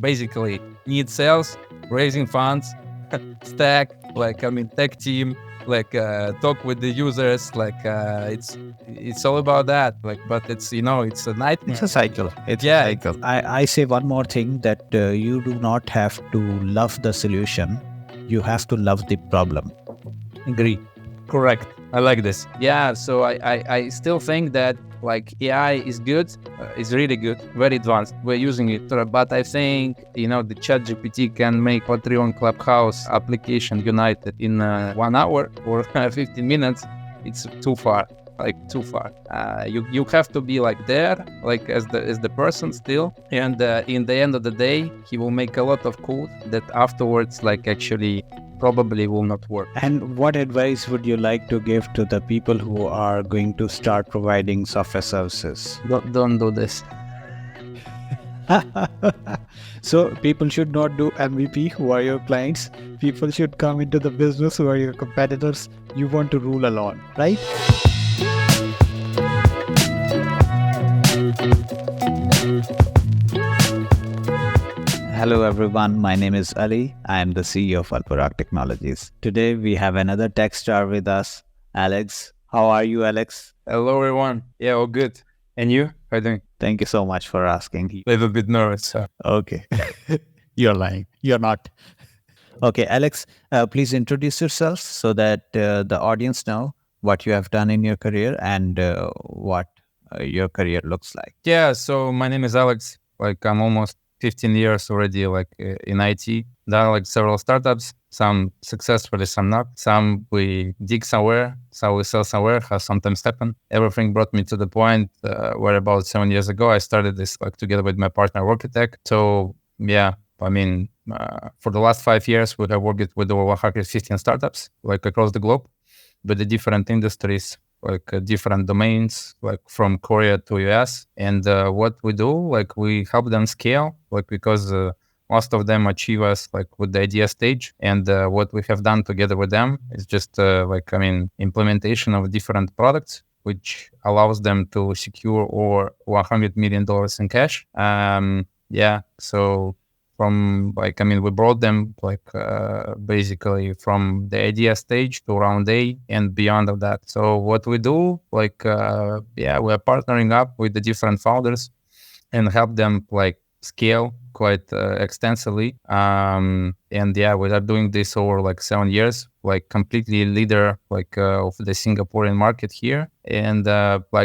basically need sales, raising funds, stack, tech team, talk with the users, it's all about that. But it's it's a nightmare. It's a cycle. It's Yeah. a cycle. I say one more thing that you do not have to love the solution. You have to love the problem. Agree. Correct. I like this. Yeah. So I still think that AI is good. It's really good, very advanced. We're using it, but I think the ChatGPT can make Patreon Clubhouse application united in 1 hour or 15 minutes. It's too far. Too far. You have to be there, as the person still. And in the end of the day, he will make a lot of code that afterwards actually probably will not work. And what advice would you like to give to the people who are going to start providing software services? Don't do this. So people should not do MVP, who are your clients. People should come into the business, who are your competitors. You want to rule alone, right? Hello everyone, my name is Ali. I am the CEO of Al-Burraq Technologies. Today we have another tech star with us, Alex. How are you, Alex? Hello everyone. Yeah, all good. And you? How are you doing? Thank you so much for asking. A little bit nervous. So. Okay. You're lying. You're not. Okay, Alex, please introduce yourself so that the audience know what you have done in your career and what your career looks like. Yeah, so my name is Alex. I'm almost 15 years already in IT. Done several startups, some successfully, some not. Some we dig somewhere, some we sell somewhere, has sometimes happened. Everything brought me to the point where about 7 years ago, I started this together with my partner, Architect. So yeah, for the last 5 years, we have worked with over 115 startups across the globe with the different industries, different domains, from Korea to US. And what we do, we help them scale, because most of them achieve us with the idea stage. And what we have done together with them is just implementation of different products, which allows them to secure over $100 million in cash. So we brought them basically from the idea stage to round A and beyond of that. So what we do, we're partnering up with the different founders and help them scale quite extensively. And we are doing this over 7 years, completely leader of the Singaporean market here, and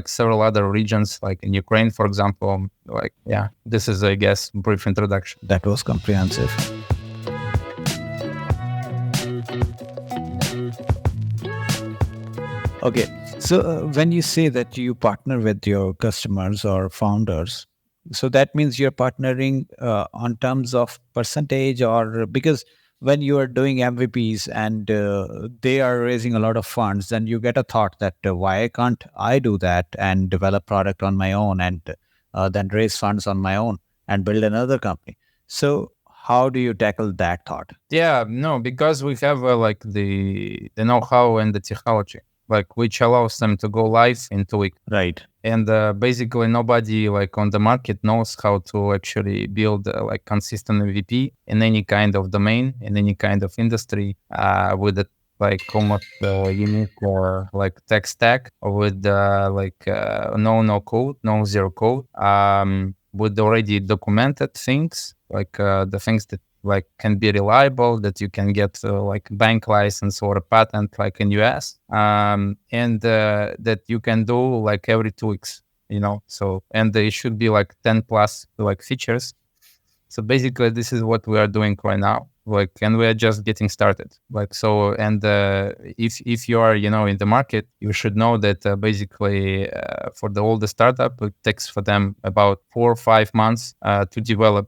several other regions in Ukraine, for example. This is, I guess, brief introduction. That was comprehensive. Okay, so when you say that you partner with your customers or founders, so that means you're partnering on terms of percentage, or because when you are doing MVPs and they are raising a lot of funds, then you get a thought that why can't I do that and develop product on my own and then raise funds on my own and build another company? So how do you tackle that thought? Yeah, no, because we have the know-how and the technology, which allows them to go live in 2 weeks. Right. And basically nobody on the market knows how to actually build consistent MVP in any kind of domain, in any kind of industry, with a almost unique tech stack, with no code, no zero code, with already documented things, the things that can be reliable, that you can get bank license or a patent in US, and that you can do every 2 weeks, so, and they should be 10 plus features. So basically this is what we are doing right now, and we are just getting started, so. And if you are in the market, you should know that basically for the older startup, it takes for them about 4 or 5 months to develop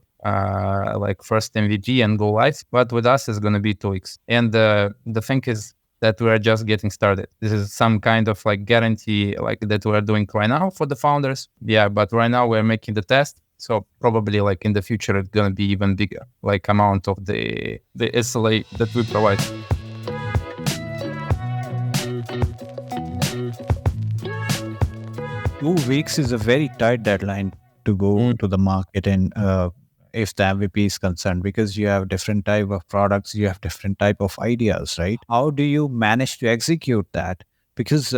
first MVP and go live, but with us it's going to be 2 weeks. And the thing is that we are just getting started. This is some kind of guarantee that we are doing right now for the founders. Yeah, but right now we're making the test. So probably in the future it's going to be even bigger amount of the SLA that we provide. 2 weeks is a very tight deadline to go to the market and if the MVP is concerned, because you have different type of products, you have different type of ideas, right? How do you manage to execute that? Because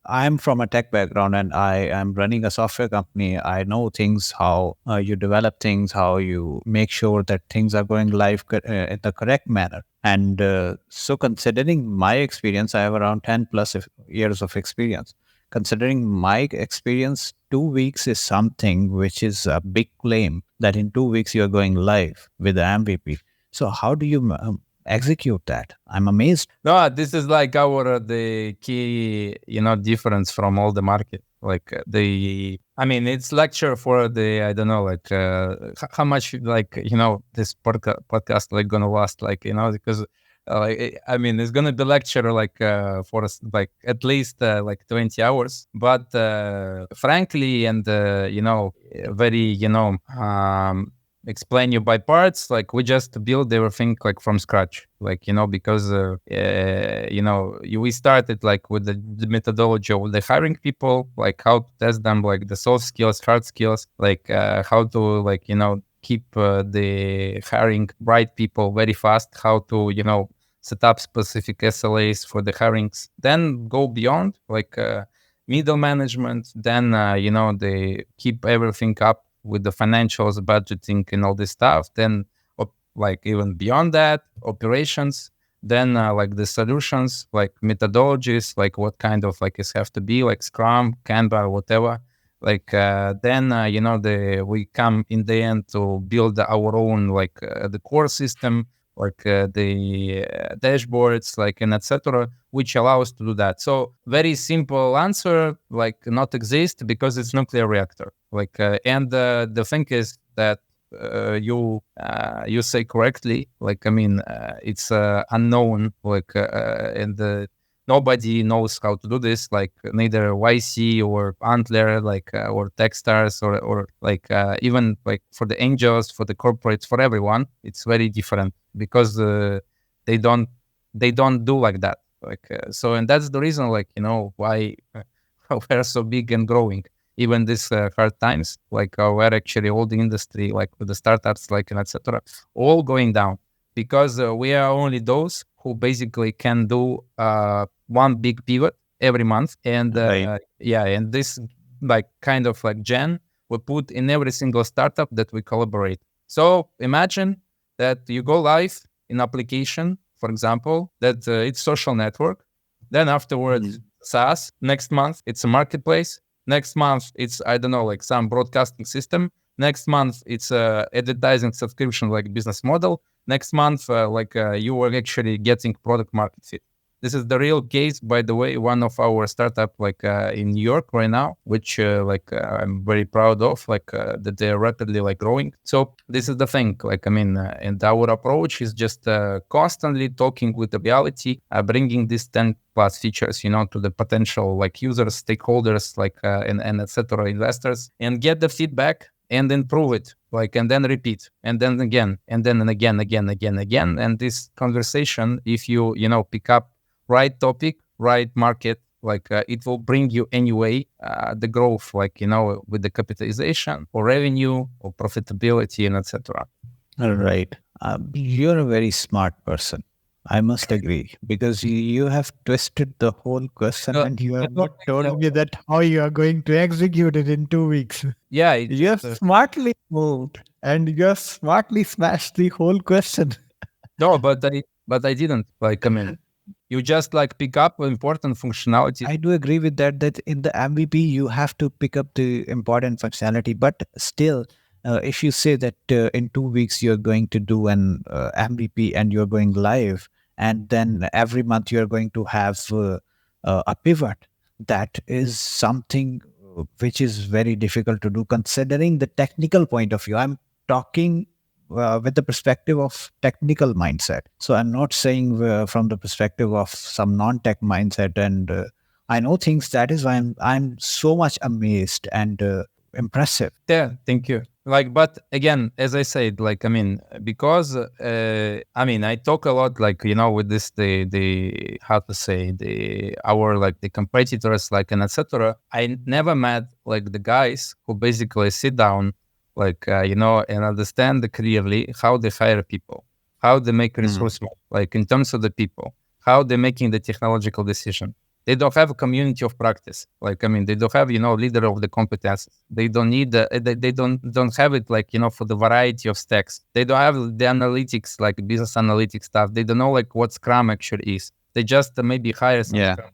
I'm from a tech background and I am running a software company. I know things, how you develop things, how you make sure that things are going live in the correct manner. And so, considering my experience, I have around 10 plus years of experience. Considering my experience, 2 weeks is something which is a big claim that in 2 weeks you're going live with the MVP. So, how do you execute that? I'm amazed. No, this is like our the key, difference from all the market. Like I mean, it's lecture for the, I don't know, like how much like this podcast like gonna last, like because I mean, it's gonna be lecture like for us like at least like 20 hours. But frankly, and very explain you by parts, like we just build everything like from scratch, like because we started like with the methodology of the hiring people, like how to test them, like the soft skills, hard skills, like how to like keep the hiring right people very fast, how to set up specific SLAs for the hirings, then go beyond like middle management, then they keep everything up with the financials, budgeting, and all this stuff. Then, like even beyond that, operations. Then, like the solutions, like methodologies, like what kind of like it have to be, like Scrum, Canva, whatever. Like then, we come in the end to build our own like the core system, like the dashboards, like and etc., which allows to do that. So very simple answer, like not exist because it's nuclear reactor. Like and the thing is that you say correctly. Like I mean, it's unknown. Like and nobody knows how to do this. Like neither YC or Antler, like or Techstars or like even like for the angels, for the corporates, for everyone, it's very different because they don't they don't do like that. Like so, and that's the reason, like why we're so big and growing even these hard times, like where actually all the industry, like with the startups, like and etc., all going down because we are only those who basically can do one big pivot every month, and Right. yeah, and this like kind of like gen we put in every single startup that we collaborate. So imagine that you go live in application, for example, that it's social network, then afterwards SaaS. Next month it's a marketplace. Next month, it's, I don't know, like some broadcasting system. Next month, it's a advertising subscription like business model. Next month, you are actually getting product market fit. This is the real case, by the way, one of our startup like in New York right now, which I'm very proud of, like that they're rapidly like growing. So this is the thing, like I mean, and our approach is just constantly talking with the reality, bringing these 10 plus features, to the potential like users, stakeholders, like and etc. investors, and get the feedback and improve it, like and then repeat, and then again, and then and again. And this conversation, if you pick up right topic, right market, like it will bring you anyway the growth, like with the capitalization or revenue or profitability and etc. All right. You're a very smart person. I must agree, because you have twisted the whole question and you have not told me that how you are going to execute it in 2 weeks. Yeah, You have smartly moved and you have smartly smashed the whole question. no, but I didn't, like I mean, you just like pick up important functionality. I do agree with that, that in the MVP, you have to pick up the important functionality. But still, if you say that in 2 weeks you're going to do an MVP and you're going live, and then every month you're going to have a pivot, that is something which is very difficult to do considering the technical point of view. I'm talking with the perspective of technical mindset. So I'm not saying from the perspective of some non-tech mindset. And I know things. That is why I'm so much amazed and impressive. Yeah, thank you. Like, but again, as I said, like I mean, because I mean, I talk a lot, like with this the how to say the our like the competitors, like and etc. I never met like the guys who basically sit down like, and understand clearly how they hire people, how they make resource, like in terms of the people, how they're making the technological decision. They don't have a community of practice. Like, I mean, they don't have, leader of the competences. They don't need they don't have it like, for the variety of stacks. They don't have the analytics, like business analytics stuff. They don't know like what Scrum actually is. They just maybe hire some Yeah. Scrum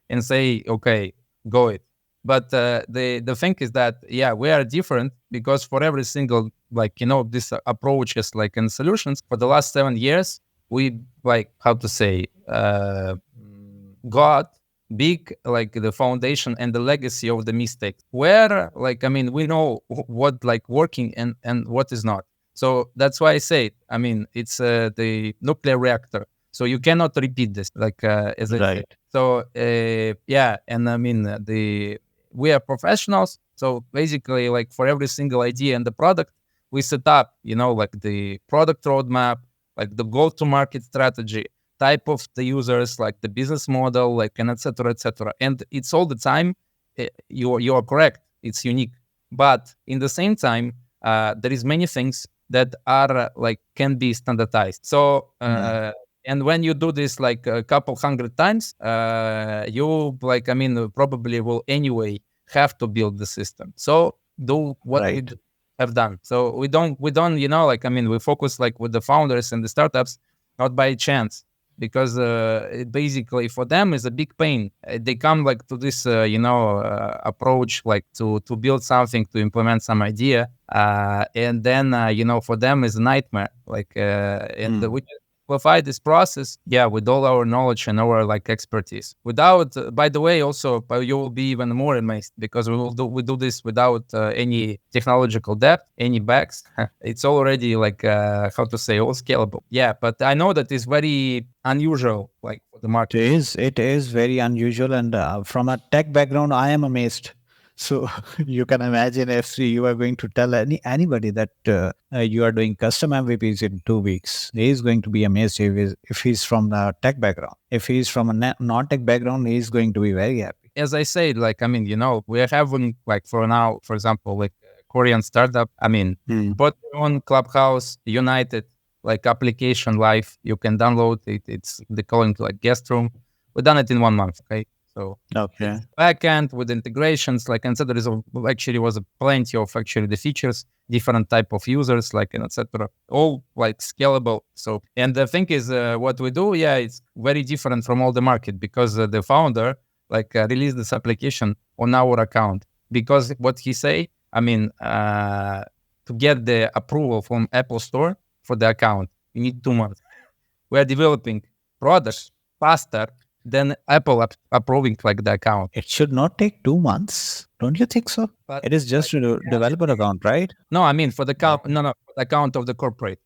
and say, okay, go it. But the thing is that, yeah, we are different because for every single, like, this approaches, like, and solutions for the last 7 years, we, like, how to say, got big, like, the foundation and the legacy of the mistakes, where, like, I mean, we know what, like, working and what is not. So that's why I say it. I mean, it's the nuclear reactor, so you cannot repeat this, like, as I said. Right. So yeah, and I mean, we are professionals, so basically, like, for every single idea and the product, we set up, like the product roadmap, like the go-to-market strategy, type of the users, like the business model, like, and etc., etc. And it's all the time. You are correct. It's unique, but in the same time, there is many things that are like can be standardized. So. And when you do this like a couple hundred times, you, like, I mean, probably will anyway have to build the system. So do what we Right. have done. So we don't, like, I mean, we focus like with the founders and the startups, not by chance, because basically for them is a big pain. They come like to this, approach, like to build something, to implement some idea, and then for them is a nightmare. Like, and we provide this process, yeah, with all our knowledge and our, like, expertise. Without, by the way, also you will be even more amazed because we do this without any technological debt, any bugs. It's already like how to say, all scalable. Yeah, but I know that is very unusual, like, for the market. It is very unusual, and from a tech background, I am amazed. So you can imagine if you are going to tell anybody that you are doing custom MVPs in 2 weeks, he is going to be amazed if he's from a tech background. If he's from a non-tech background, he is going to be very happy. As I said, like, I mean, we are having, like, for now, for example, like, Korean startup. I mean, bought their own Clubhouse, United, like, application live. You can download it. It's, they call it like guest room. We done it in 1 month. Okay. So Okay. it's backend with integrations, like, and so there is actually was a plenty of actually the features, different type of users, like, and etc. All like scalable. So, and the thing is, what we do, yeah, it's very different from all the market because the founder, like, released this application on our account, because what he say, I mean, to get the approval from Apple Store for the account, you need 2 months. We are developing products faster than Apple approving, like, the account. It should not take 2 months, don't you think so? But It is just a developer account, right? no, I mean for the no, for the account of the corporate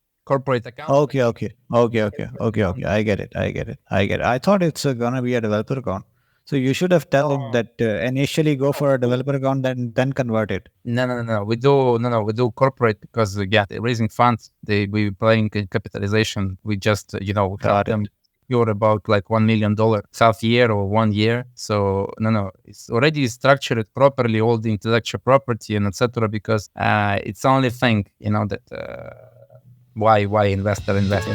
account. Okay. I get it. I thought it's gonna be a developer account. So you should have told him that initially go for a developer account, then convert it. No. We do corporate because yeah, they're raising funds. We playing in capitalization. We just help Got them. it. You're about like $1 million half year or 1 year. So no, it's already structured properly, all the intellectual property and etc. Because it's the only thing that why investor invest.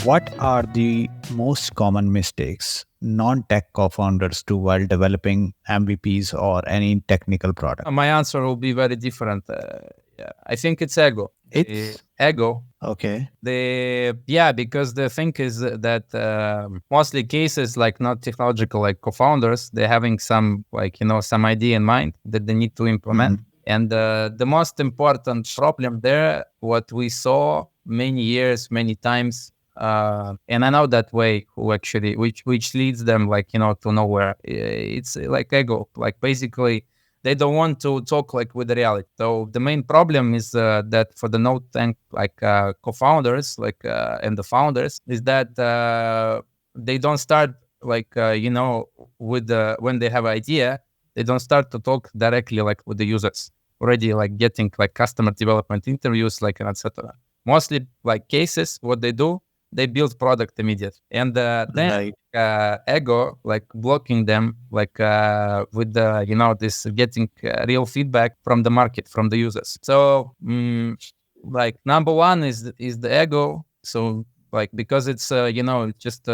What are the most common mistakes non-tech co-founders do while developing MVPs or any technical product? My answer will be very different. Yeah, I think it's ego. It's Ego. okay. Because the thing is that mostly cases like not technological, like co-founders, they're having some like some idea in mind that they need to implement. And the most important problem there, what we saw many years, many times, and I know that way which leads them like to nowhere. It's like ego, like basically they don't want to talk like with the reality. So the main problem is that for the no tech like co-founders like and the founders is that they don't start like with the when they have idea, they don't start to talk directly like with the users already, like getting like customer development interviews like and etc. Mostly like cases what they do, they build product immediately. And then Right. ego, like blocking them, like with the, this getting real feedback from the market, from the users. So like number one is the ego. So like because it's just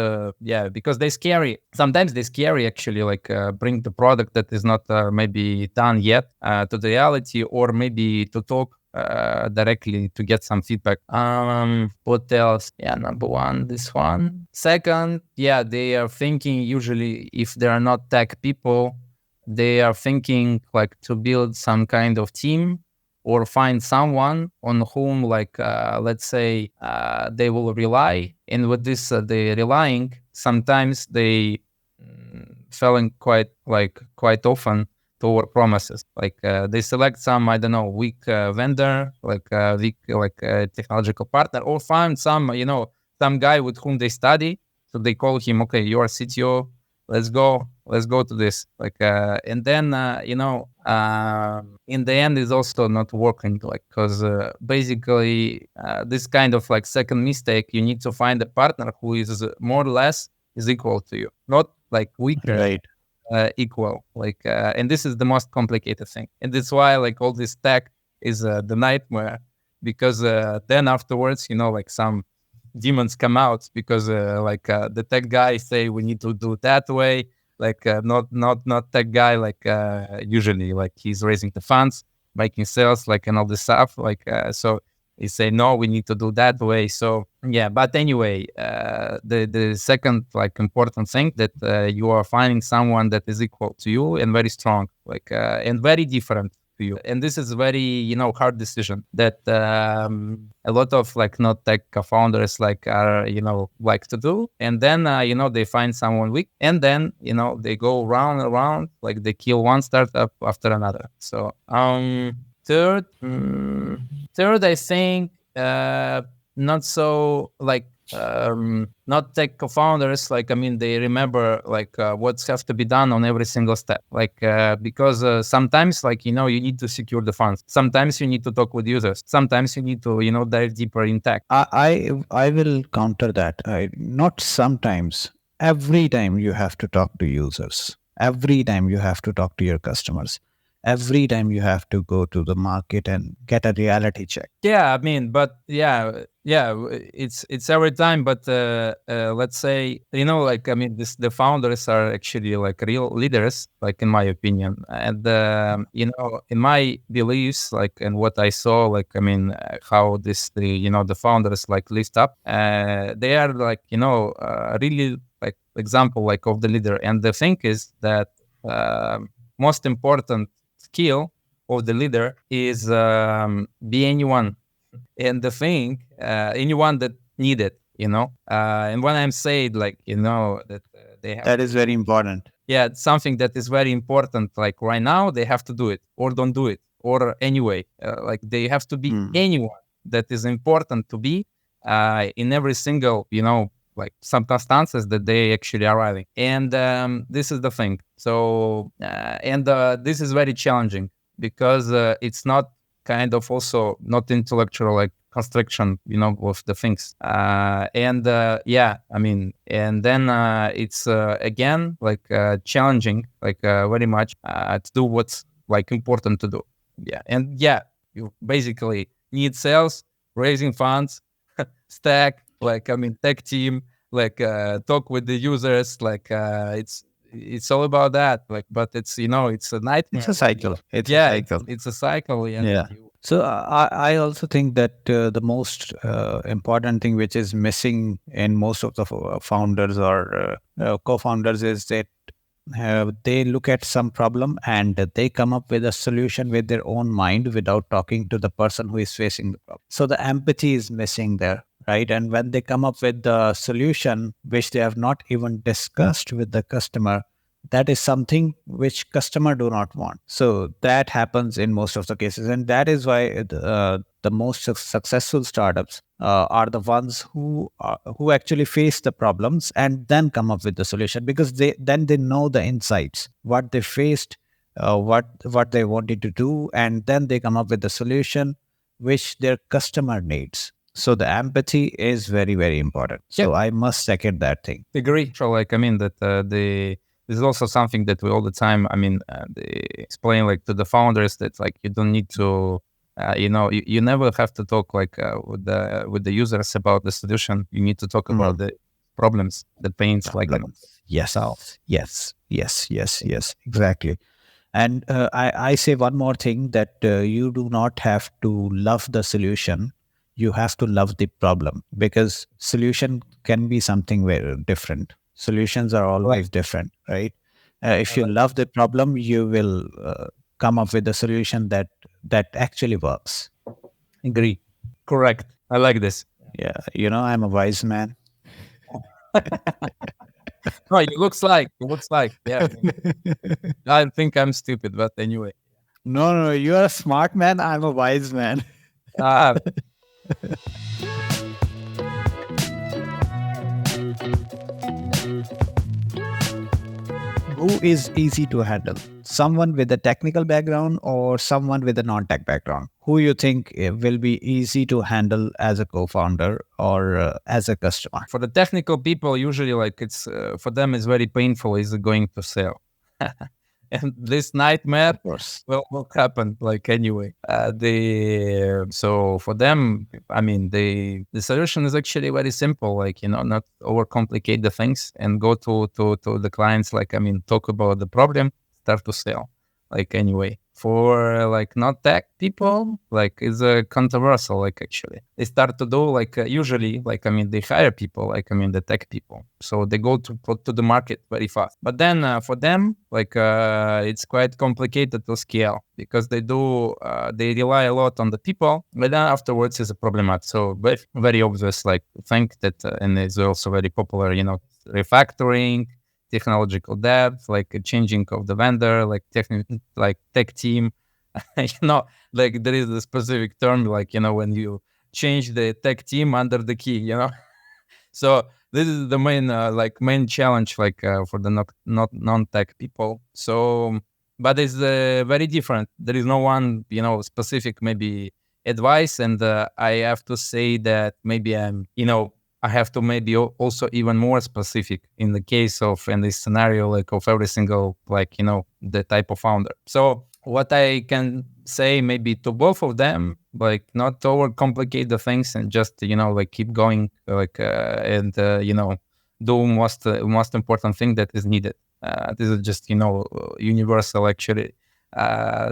because they scary, sometimes they scary actually, like bring the product that is not maybe done yet to the reality, or maybe to talk directly to get some feedback. What else? Yeah, number one, this one. Second, yeah, they are thinking, usually if they are not tech people, they are thinking like to build some kind of team or find someone on whom, like let's say they will rely. And with this they relying, sometimes they falling quite often toward promises. Like they select some, I don't know, weak vendor, like weak technological partner, or find some, some guy with whom they study. So they call him, okay, you are CTO, let's go to this, like and then in the end is also not working, like because basically this kind of like second mistake, you need to find a partner who is more or less is equal to you, not like weaker, Right. equal, like and this is the most complicated thing, and that's why like all this tech is the nightmare, because then afterwards, like some demons come out, because the tech guy say we need to do that way, like not tech guy, like usually like he's raising the funds, making sales, like and all this stuff, like so he say no, we need to do that way. So yeah, but anyway, the second like important thing, that you are finding someone that is equal to you and very strong, like and very different to you. And this is very, hard decision that a lot of like not tech co-founders like are, like to do. And then, they find someone weak, and then, they go round and around, like they kill one startup after another. So, third, third, I think, not so like not tech co-founders, like I mean they remember like what's have to be done on every single step, like because sometimes, like you need to secure the funds, sometimes you need to talk with users, sometimes you need to dive deeper in tech. I will counter that. Not sometimes. Every time you have to talk to users. Every time you have to talk to your customers. Every time you have to go to the market and get a reality check. Yeah, I mean, but it's every time. But let's say, like I mean, the founders are actually like real leaders, like in my opinion, and in my beliefs, like and what I saw, like I mean, how the founders like list up, they are like really like example like of the leader. And the thing is that most important skill of the leader is be anyone, and the thing anyone that need it, and when I'm saying like that they have, That is very important. yeah, it's something that is very important, like right now they have to do it or don't do it, or anyway, like they have to be Mm. anyone that is important to be in every single like circumstances that they actually arriving. And this is the thing. So and this is very challenging, because it's not kind of also not intellectual like construction, of the things. And yeah, I mean, and then it's again like challenging, like very much to do what's like important to do. Yeah, and yeah, you basically need sales, raising funds, stack, like I mean, tech team, like talk with the users, like it's all about that. Like, but it's it's a It's nightmare. a cycle. It's a Yeah, cycle. it's a cycle. Yeah. Yeah. So I also think that the most important thing which is missing in most of the founders or co-founders is that they look at some problem and they come up with a solution with their own mind without talking to the person who is facing the problem. So the empathy is missing there, right? And when they come up with the solution which they have not even discussed with the customer, that is something which customer do not want. So that happens in most of the cases, and that is why the most successful startups are the ones who actually face the problems and then come up with the solution, because they know the insights, what they faced, what they wanted to do, and then they come up with the solution which their customer needs. So the empathy is very, very important. So I must second that thing. Agree. So like, I mean that this is also something that we all the time, I mean, they explain like to the founders that like you don't need to, you never have to talk like with the users about the solution. You need to talk about the problems, the pains, like Yes, solve. yes, exactly. And I say one more thing, that you do not have to love the solution. You have to love the problem, because solution can be something very different. Solutions are always different, right? If you love the problem, you will come up with a solution that actually works. Agree. Correct. I like this. Yeah, I'm a wise man. No, it looks like, yeah. I think I'm stupid, but anyway. No, no, you are a smart man. I'm a wise man. Ah, Who is easy to handle? Someone with a technical background or someone with a non-tech background? Who you think will be easy to handle as a co-founder or as a customer? for the technical people, usually like it's for them it's very painful is going to sell. And this nightmare Of course. will happen like anyway. So for them, I mean, the solution is actually very simple. Like not overcomplicate the things and go to the clients. Like I mean, talk about the problem, start to sell. Like anyway, for like not tech people, like it's controversial. Like actually, they start to do like usually, like I mean, they hire people. Like I mean, the tech people, so they go to the market very fast. But then for them, like it's quite complicated to scale because they rely a lot on the people, but then afterwards is a problematic. So very obvious, like think that, and it's also very popular. Refactoring, technological debt, like a changing of the vendor, like like tech team. Like there is a specific term, like when you change the tech team under the key. So this is the main challenge, like for the not non-tech people. So, but it's very different. There is no one specific maybe advice, and I have to say that maybe I have to maybe also even more specific in the case of in this scenario, like of every single the type of founder. So what I can say maybe to both of them, like not overcomplicate the things and just like keep going, like and do most important thing that is needed. This is just universal actually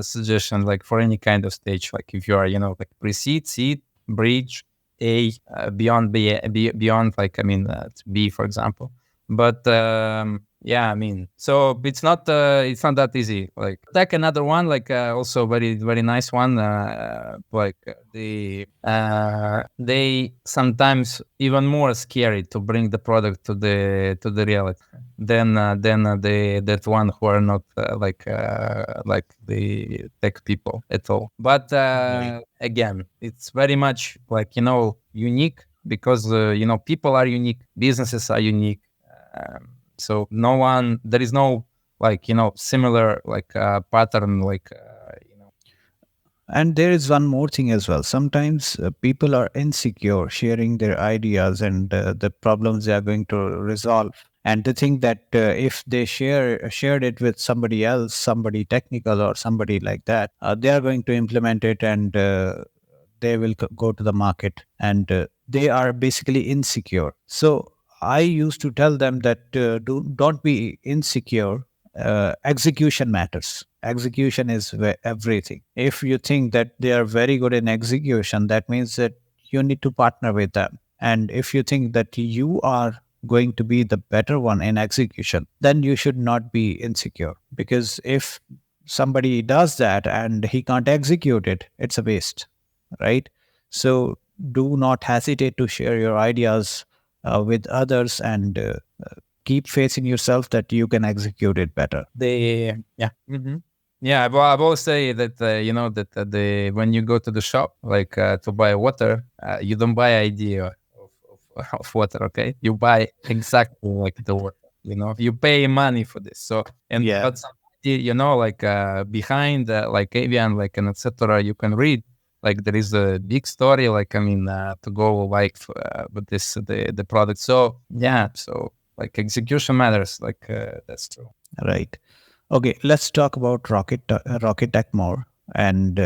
suggestion, like for any kind of stage, like if you are like pre-seed, seed, bridge, A, beyond beyond like I mean B, for example. But yeah, I mean, so it's not that easy. Like take another one, like also very very nice one. Like they sometimes even more scary to bring the product to the reality than the that one who are not like the tech people at all. But again, it's very much like unique because people are unique, businesses are unique. So there is no like similar like pattern like And there is one more thing as well. Sometimes people are insecure sharing their ideas and the problems they are going to resolve. And they think that if they shared it with somebody else, somebody technical or somebody like that, they are going to implement it, and they will go to the market, and they are basically insecure. So I used to tell them that don't be insecure. Execution matters. Execution is everything. If you think that they are very good in execution, that means that you need to partner with them. And if you think that you are going to be the better one in execution, then you should not be insecure, because if somebody does that and he can't execute it, it's a waste, right? So do not hesitate to share your ideas with others, and keep faith in yourself that you can execute it better. yeah. Yeah, I've always say that that the when you go to the shop like to buy water, you don't buy idea of water, okay? You buy exactly like the water. You pay money for this. So and Yeah. but somebody, like behind like Avian, like and etc. You can read like there is a big story, like to go like with this the product. So yeah, so like execution matters, like that's true. Right. Okay, let's talk about Rocket Tech more. And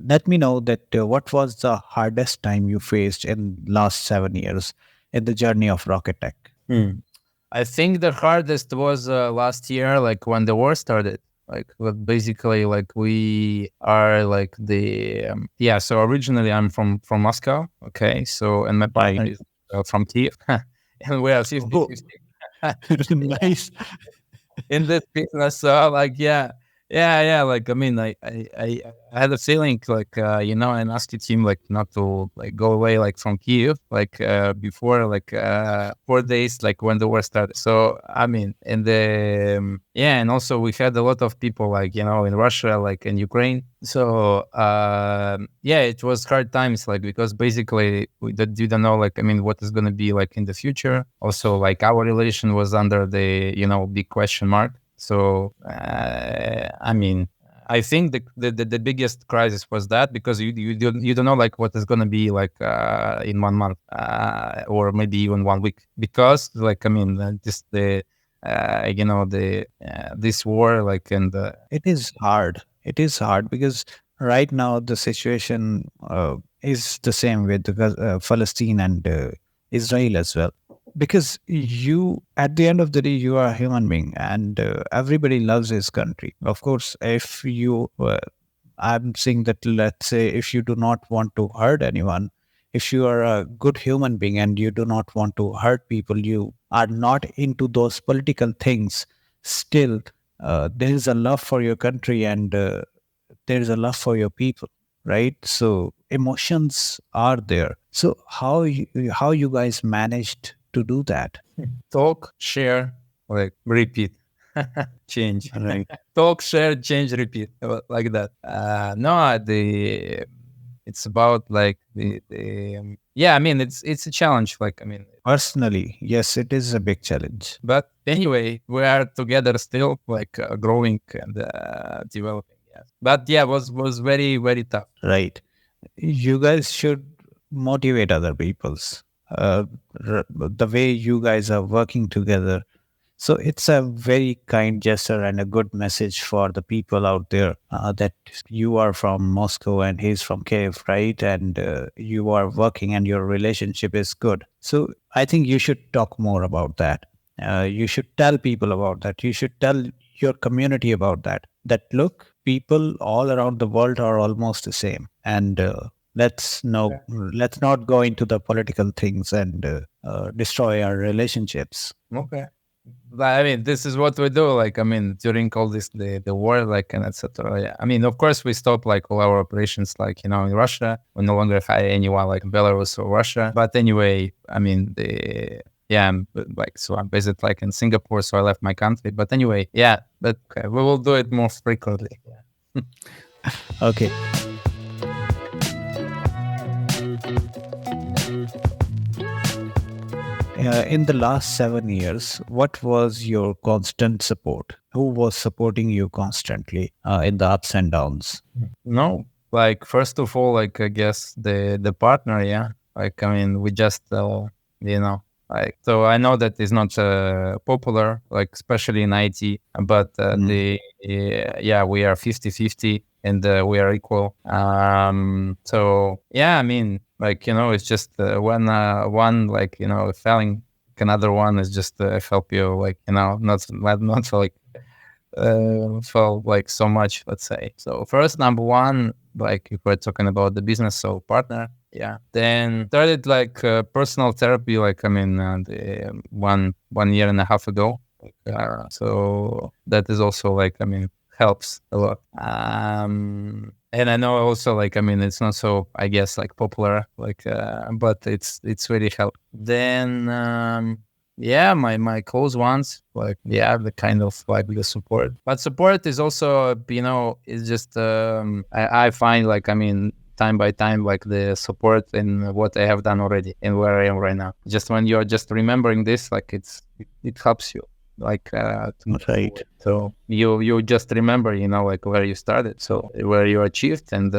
let me know that what was the hardest time you faced in last 7 years in the journey of Rocket Tech? Hmm. I think the hardest was last year, like when the war started. Like basically, like we are like the yeah. So originally, I'm from Moscow. Okay, so and my partner Right. is from Kiev, and we are 50 Oh, 50 nice. in this business. So like yeah. Like I had a feeling like and asked him like not to like go away like from Kiev like before like 4 days like when the war started. So I mean in the and also we had a lot of people like in Russia like in Ukraine. So yeah, it was hard times like because basically we don't know like what is gonna be like in the future. Also like our relation was under the big question mark. So I think the biggest crisis was that because you don't know like what is gonna be like in 1 month or maybe even 1 week because like just the the this war like and It is hard. It is hard because right now the situation is the same with Palestine and Israel as well. Because you, at the end of the day, you are a human being, and everybody loves his country. Of course, if you, I'm saying that, let's say, if you do not want to hurt anyone, if you are a good human being and you do not want to hurt people, you are not into those political things. Still, there is a love for your country and there is a love for your people, right? So emotions are there. So how you guys managed to do that? talk, share, like repeat, change. Right. Talk, share, change, repeat, like that. No, the it's about like the yeah. It's a challenge. Like Personally, yes, it is a big challenge. but anyway, we are together still, like growing and developing. Yes, but yeah, was very very tough. Right. You guys should motivate other people's. The way you guys are working together. So it's a very kind gesture and a good message for the people out there that you are from Moscow and he's from Kiev, right? And you are working and your relationship is good. So I think you should talk more about that. You should tell people about that. You should tell your community about that. That look, people all around the world are almost the same. And Okay. let's not go into the political things and destroy our relationships. Okay. But, this is what we do. Like, during all this the war, like, and etc. Yeah. Of course, we stopped like all our operations, like in Russia. We no longer hire anyone like in Belarus or Russia. But anyway, the yeah, like so I'm based like in Singapore, so I left my country. But anyway, yeah, but okay, we will do it more frequently. Yeah. Okay. In the last 7 years, what was your constant support? Who was supporting you constantly in the ups and downs? No, like first of all, like I guess the partner, yeah. Like we just you know, like so I know that it's not popular, like especially in IT, but Mm. yeah, we are 50-50 and we are equal. So yeah, like it's just when one like failing, another one is just help you, like not like felt like so much, let's say. So first, number one, like if we're talking about the business, so partner, yeah. Then started like personal therapy, like the 1 year and a half ago. So that is also like helps a lot. And I know also like it's not so I guess like popular like but it's really help. Then yeah, my close ones, like yeah, the kind of like the support. But support is also, is just I find like time by time like the support in what I have done already and where I am right now. Just when you're just remembering this, like it helps you like to move Right. forward. So you just remember, like where you started, so where you achieved, and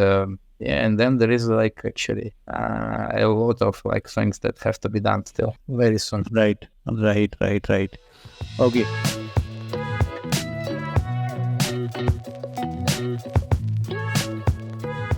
Yeah, and then there is like actually a lot of like things that have to be done still very soon. Right, right, right, right. Okay.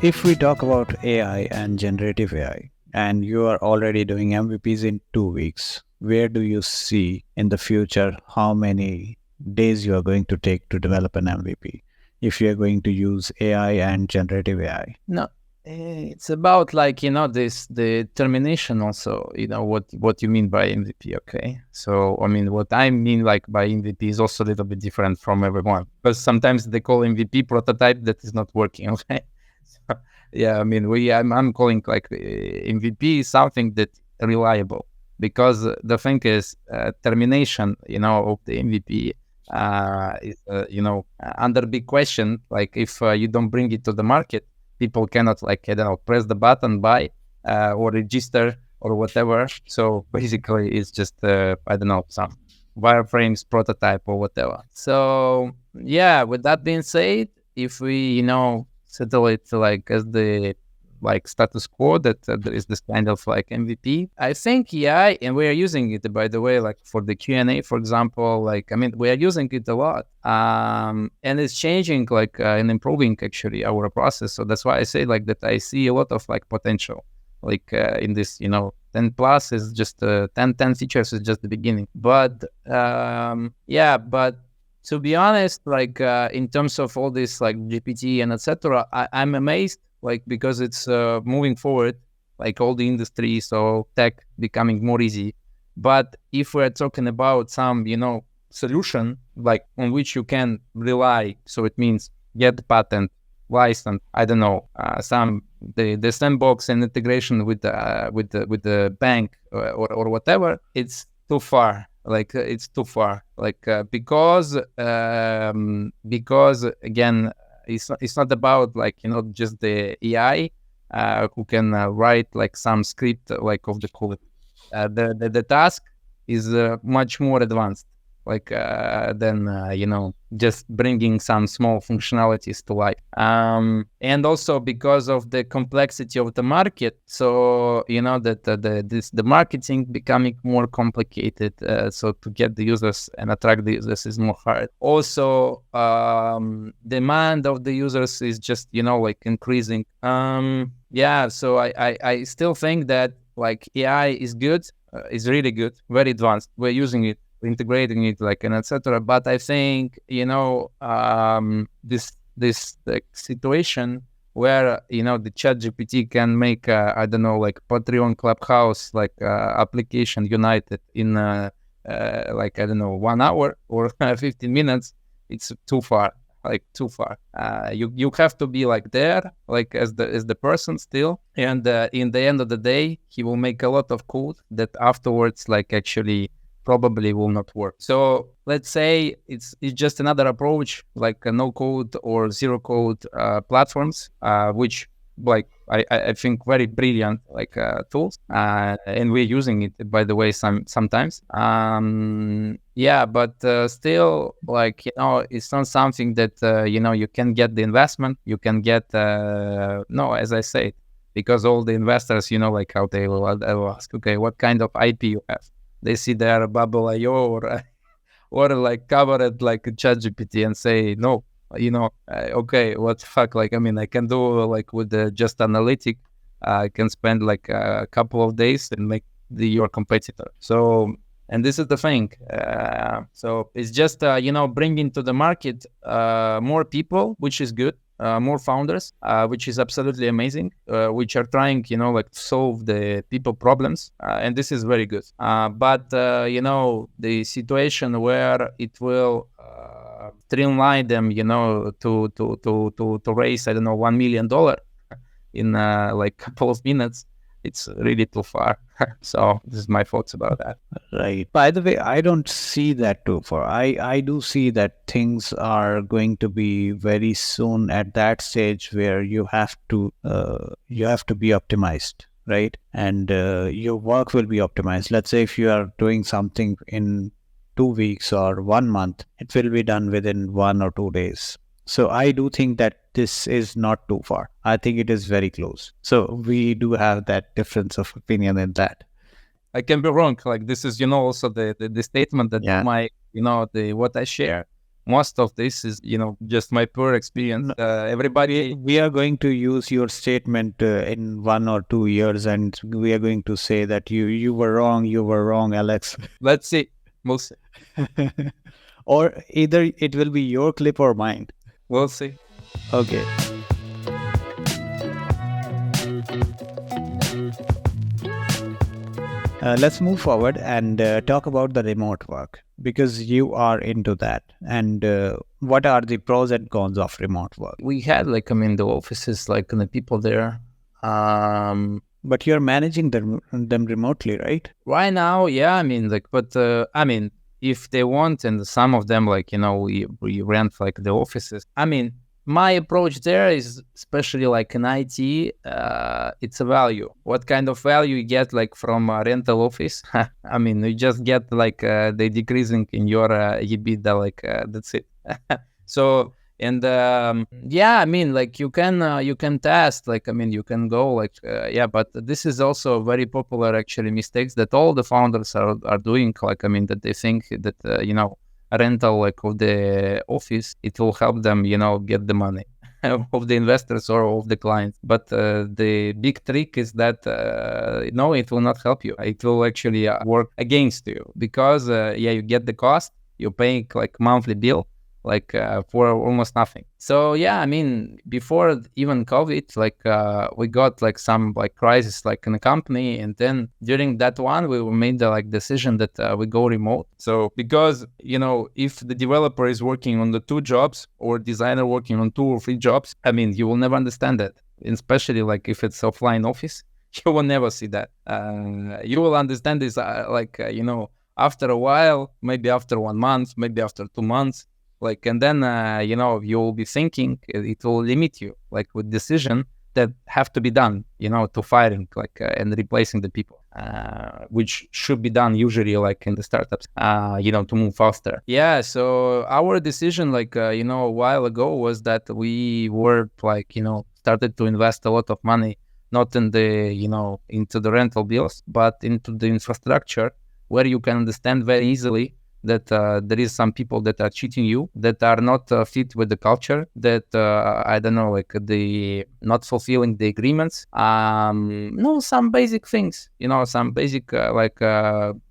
If we talk about AI and generative AI, and you are already doing MVPs in 2 weeks, where do you see in the future how many days you are going to take to develop an MVP if you are going to use AI and generative AI? No, it's about like this the termination also. What you mean by MVP? Okay, so I mean what I mean like by MVP is also a little bit different from everyone, because sometimes they call MVP prototype that is not working. Okay, so, yeah, I mean I'm calling like MVP is something that reliable, because the thing is termination of the MVP is under big question. Like if you don't bring it to the market, people cannot like I don't know press the button buy or register or whatever. So basically, it's just I don't know some wireframes prototype or whatever. So yeah, with that being said, if we settle it like as the like status quo that there is this kind of like MVP. I think yeah, and we are using it by the way, like for the Q&A, for example. Like I mean, we are using it a lot, and it's changing like and improving actually our process. So that's why I say like that I see a lot of like potential, like in this 10 plus is just 10 features is just the beginning. But yeah, but to be honest, like in terms of all this like GPT and etc., I'm amazed, like because it's moving forward, like all the industry, so tech becoming more easy. But if we're talking about some solution like on which you can rely, so it means get the patent, license, I don't know, some the sandbox and integration with the bank or whatever, it's too far. Like it's too far. Like because again, it's not about like just the AI who can write like some script like of the code. The task is much more advanced, like than just bringing some small functionalities to life. And also because of the complexity of the market, so that the marketing becoming more complicated. So to get the users and attract the users is more hard. Also, demand of the users is just like increasing. Yeah, so I still think that like AI is good, is really good, very advanced. We're using it, integrating it, like and etc. But I think this like situation where the Chat GPT can make I don't know like Patreon Clubhouse like application united in like I don't know 1 hour or 15 minutes. It's too far, like too far. You have to be like there, like as the person still, and in the end of the day, he will make a lot of code that afterwards, like actually probably will not work. So let's say it's just another approach, like a no code or zero code platforms, which like I think very brilliant like tools, and we're using it by the way sometimes. Yeah, but still like it's not something that you can get the investment, you can get no, as I said, because all the investors like how they will ask, okay, what kind of IP you have. They see their Bubble.io or like covered like ChatGPT and say no, okay, what the fuck? Like I mean, I can do like with the just analytic, I can spend like a couple of days and make your competitor. So and this is the thing. So it's just bringing to the market more people, which is good. More founders, which is absolutely amazing, which are trying, like to solve the people problems, and this is very good. But the situation where it will streamline them, to raise, I don't know, $1 million in like couple of minutes, it's really too far. So this is my thoughts about that. Right. By the way, I don't see that too far. I do see that things are going to be very soon at that stage where you have to be optimized, right? And your work will be optimized. Let's say if you are doing something in 2 weeks or 1 month, it will be done within 1 or 2 days. So I do think that this is not too far. I think it is very close. So we do have that difference of opinion in that. I can be wrong. Like this is, also the statement that Yeah. my, the what I share. Most of this is, just my pure experience. Everybody, We are going to use your statement in 1 or 2 years, and we are going to say that you were wrong, Alex. let's see, we'll see, Or either it will be your clip or mine. we'll see. Okay. Let's move forward and talk about the remote work, because you are into that. And what are the pros and cons of remote work? We had like, the offices, like the people there. But you're managing them remotely, right? Right now, yeah, but if they want, and some of them, like, we rent like the offices. My approach there is, especially like in IT, it's a value. What kind of value you get like from a rental office? You just get like the decreasing in your EBITDA, like that's it. So, and yeah, like you can test, like, you can go like yeah, but this is also very popular actually mistakes that all the founders are doing, like, that they think that a rental like of the office, it will help them get the money of the investors or of the clients. But the big trick is that no, it will not help you. It will actually work against you, because yeah, you get the cost, you're paying like monthly bill, like for almost nothing. So yeah, before even COVID, like we got like some like crisis like in the company, and then during that one we made the like decision that we go remote. So because if the developer is working on the 2 jobs, or designer working on 2 or 3 jobs, you will never understand that, especially like if it's offline office. You will never see that. You will understand this after a while, maybe after 1 month, maybe after 2 months. Like, and then, you will be thinking it will limit you, like with decision that have to be done, to firing, like, and replacing the people, which should be done usually like in the startups, to move faster. Yeah. So our decision, like, a while ago was that we were like, started to invest a lot of money, not in the, into the rental bills, but into the infrastructure, where you can understand very easily that there is some people that are cheating you, that are not fit with the culture, that I don't know, like the not fulfilling the agreements. No, some basic things, some basic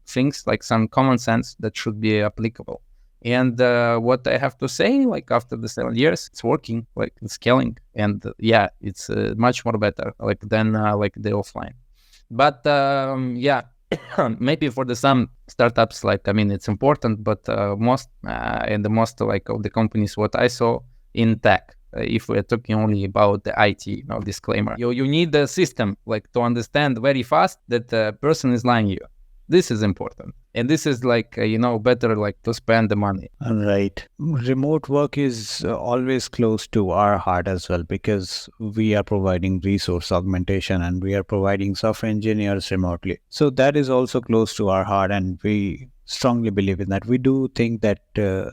things, like some common sense that should be applicable. And what I have to say, like after the 7 years, it's working, like it's scaling, and yeah, it's much more better, like than like the offline. But yeah. Maybe for some startups, like, it's important, but most and the most like of the companies, what I saw in tech, if we're talking only about the IT, disclaimer, you need a system like to understand very fast that a person is lying you. This is important. And this is like, better like to spend the money. Right. Remote work is always close to our heart as well, because we are providing resource augmentation and we are providing software engineers remotely. So that is also close to our heart, and we strongly believe in that. We do think that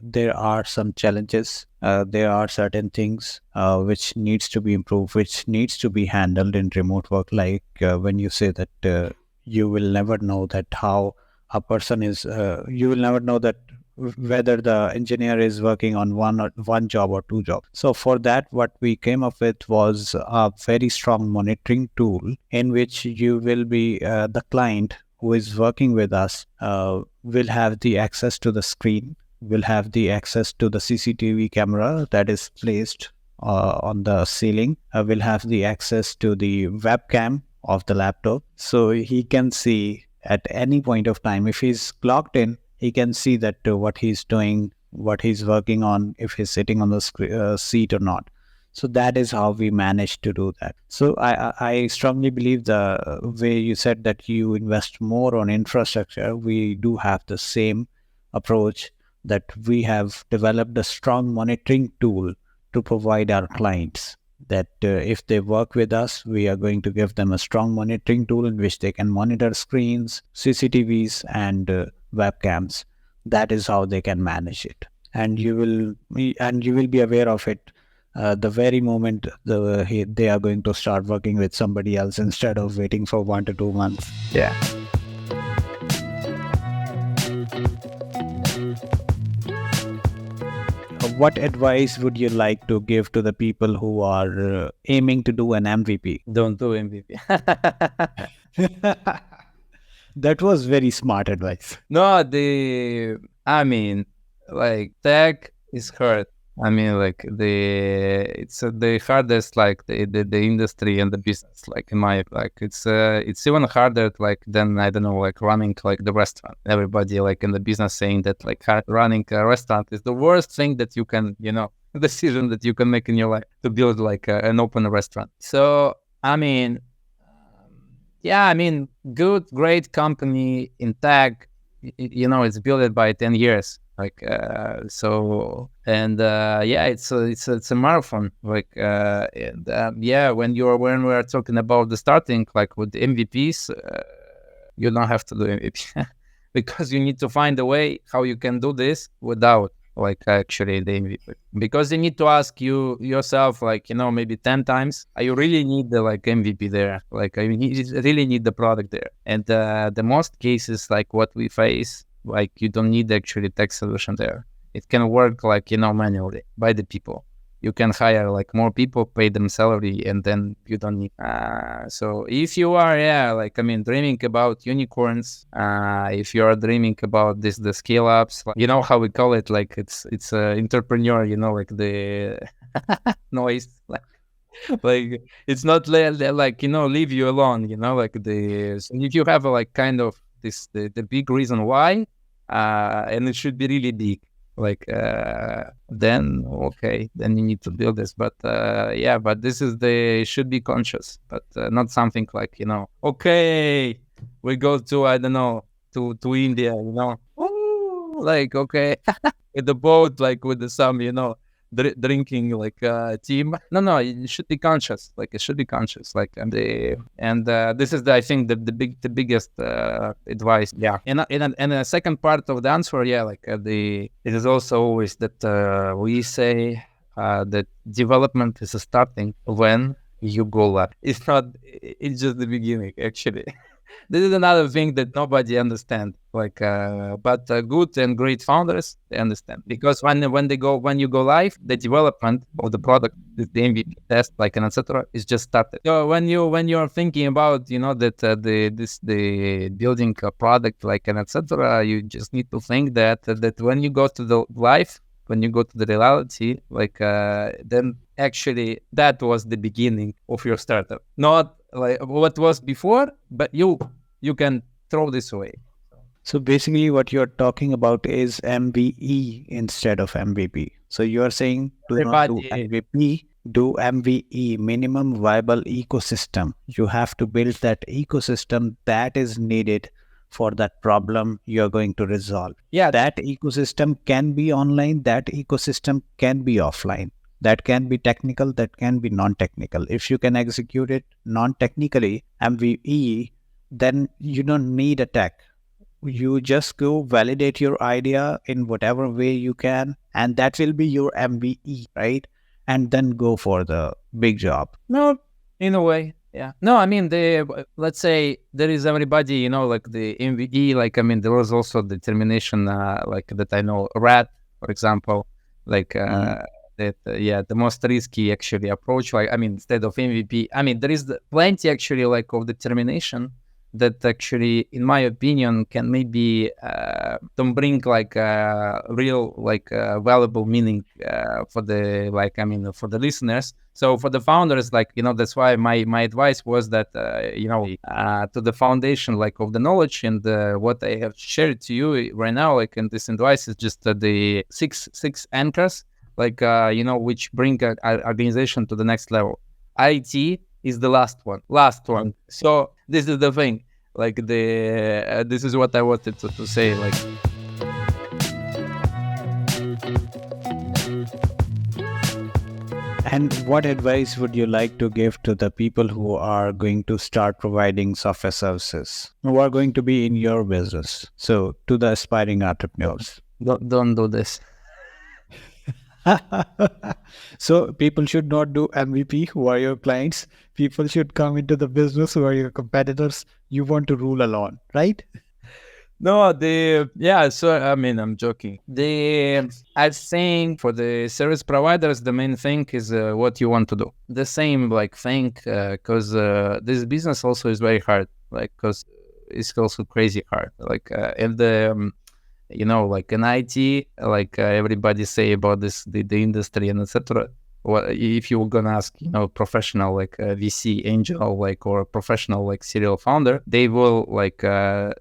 there are some challenges. There are certain things which needs to be improved, which needs to be handled in remote work. Like when you say that you will never know that how a person is, you will never know that whether the engineer is working on one job or 2 jobs. So for that, what we came up with was a very strong monitoring tool, in which you will be the client who is working with us will have the access to the screen, will have the access to the CCTV camera that is placed on the ceiling, will have the access to the webcam of the laptop, so he can see at any point of time. If he's clocked in, he can see that what he's doing, what he's working on, if he's sitting on the seat or not. So that is how we managed to do that. So I strongly believe the way you said that you invest more on infrastructure, we do have the same approach, that we have developed a strong monitoring tool to provide our clients, that if they work with us, we are going to give them a strong monitoring tool in which they can monitor screens, CCTVs, and webcams. That is how they can manage it, and you will be aware of it the very moment they are going to start working with somebody else instead of waiting for 1 to 2 months. Yeah. What advice would you like to give to the people who are aiming to do an MVP? Don't do MVP. That was very smart advice. No, I mean, like tech is hard. I mean, like it's the hardest, like the industry and the business, like in my, like it's even harder, like than, I don't know, like running like the restaurant. Everybody like in the business saying that like running a restaurant is the worst thing that you can, decision that you can make in your life, to build like an open restaurant. So I mean, yeah, I mean, great company in tech, it's built by 10 years. Like, yeah, it's a marathon. Like, yeah, when we're talking about the starting, like with the MVPs, you don't have to do MVP because you need to find a way how you can do this without like actually the MVP, because you need to ask yourself, like, maybe 10 times, you really need the like MVP there, like you really need the product there. And the most cases like what we face, like you don't need actually tech solution there. It can work like, manually by the people. You can hire like more people, pay them salary, and then you don't need. So if you are, like, I mean, dreaming about unicorns, if you are dreaming about the scale ups, like, how we call it, like it's entrepreneur, like the noise, like it's not like, leave you alone, like so if you have like kind of the big reason why, and it should be really big, like then okay, then you need to build this. But yeah, but this is it should be conscious, but not something like, okay, we go to, I don't know, to India, Ooh, like, okay, with the boat, like with some, drinking like team. No, it should be conscious, like it should be conscious, like, and this is I think the biggest advice. Yeah. And the second part of the answer, yeah, like it is also always that we say that development is starting when you go live. It's just the beginning, actually. This is another thing that nobody understands. Like, but good and great founders, they understand, because when you go live, the development of the product, the MVP test, like, and etc., is just started. So when you're thinking about, that the building a product, like, and etc., you just need to think that when you go to the live, when you go to the reality, like, then actually that was the beginning of your startup, not like what was before, but you can throw this away. So basically what you're talking about is MVE instead of MVP. So you're saying do not do MVP, do MVE, minimum viable ecosystem. You have to build that ecosystem that is needed for that problem you're going to resolve. Yeah, that ecosystem can be online, that ecosystem can be offline. That can be technical, that can be non-technical. If you can execute it non-technically, MVE, then you don't need a tech. You just go validate your idea in whatever way you can, and that will be your MVE, right? And then go for the big job. No, in a way, yeah. No, I mean, let's say there is everybody, like the MVE, like, I mean, there was also the termination, like that I know, RAT, for example, like, the most risky actually approach, like, I mean, instead of MVP, I mean, there is plenty actually like of determination that actually, in my opinion, can maybe don't bring like real like valuable meaning for the, like, I mean, for the listeners. So for the founders, like, that's why my advice was that to the foundation, like, of the knowledge, and what I have shared to you right now, like, in this advice is just the six anchors, like, which bring an organization to the next level. IT is the last one. So this is the thing, like, this is what I wanted to say, like. And what advice would you like to give to the people who are going to start providing software services, who are going to be in your business? So to the aspiring entrepreneurs. Don't do this. So people should not do MVP who are your clients. People should come into the business who are your competitors. You want to rule alone, right? No, so I mean, I'm joking. I think for the service providers, the main thing is what you want to do. The same like thing, because this business also is very hard, like, because it's also crazy hard. Like, and like in IT, like everybody say about this, the industry and etc. Well, if you're gonna ask, professional like VC angel, like, or professional like serial founder, they will like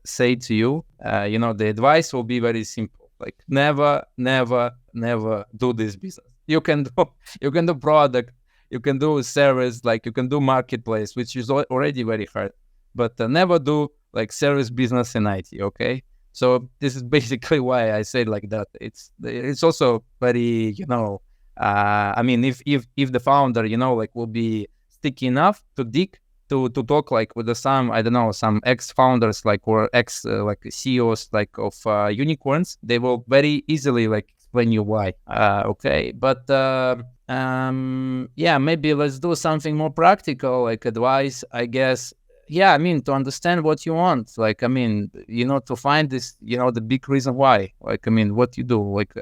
say to you, the advice will be very simple, like never, never, never do this business. You can do, you can do product, you can do service, like you can do marketplace, which is already very hard, but never do like service business in IT. Okay, so this is basically why I say like that. It's also very, I mean, if the founder, like will be sticky enough to dig, to talk like with some, I don't know, some ex-founders like, or ex like CEOs like of unicorns, they will very easily like explain you why. Okay, but yeah, maybe let's do something more practical, like advice, I guess. Yeah, I mean, to understand what you want, like, I mean, to find this, the big reason why, like, I mean, what you do, like,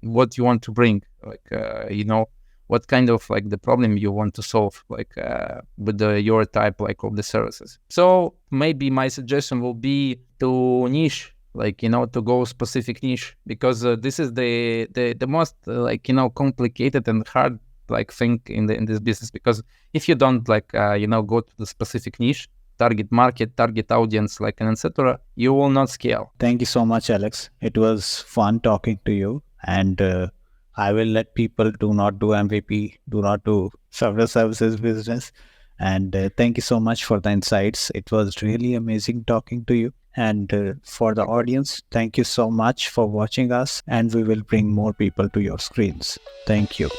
what you want to bring, like, what kind of like the problem you want to solve, like, with your type like of the services. So maybe my suggestion will be to niche, like, to go specific niche, because this is the most like, complicated and hard like thing in this business, because if you don't like go to the specific niche, target market, target audience, like, and etc., you will not scale. Thank you so much, Alex. It was fun talking to you, and I will let people do not do MVP, do not do several services business. And thank you so much for the insights. It was really amazing talking to you. And for the audience, thank you so much for watching us, and we will bring more people to your screens. Thank you.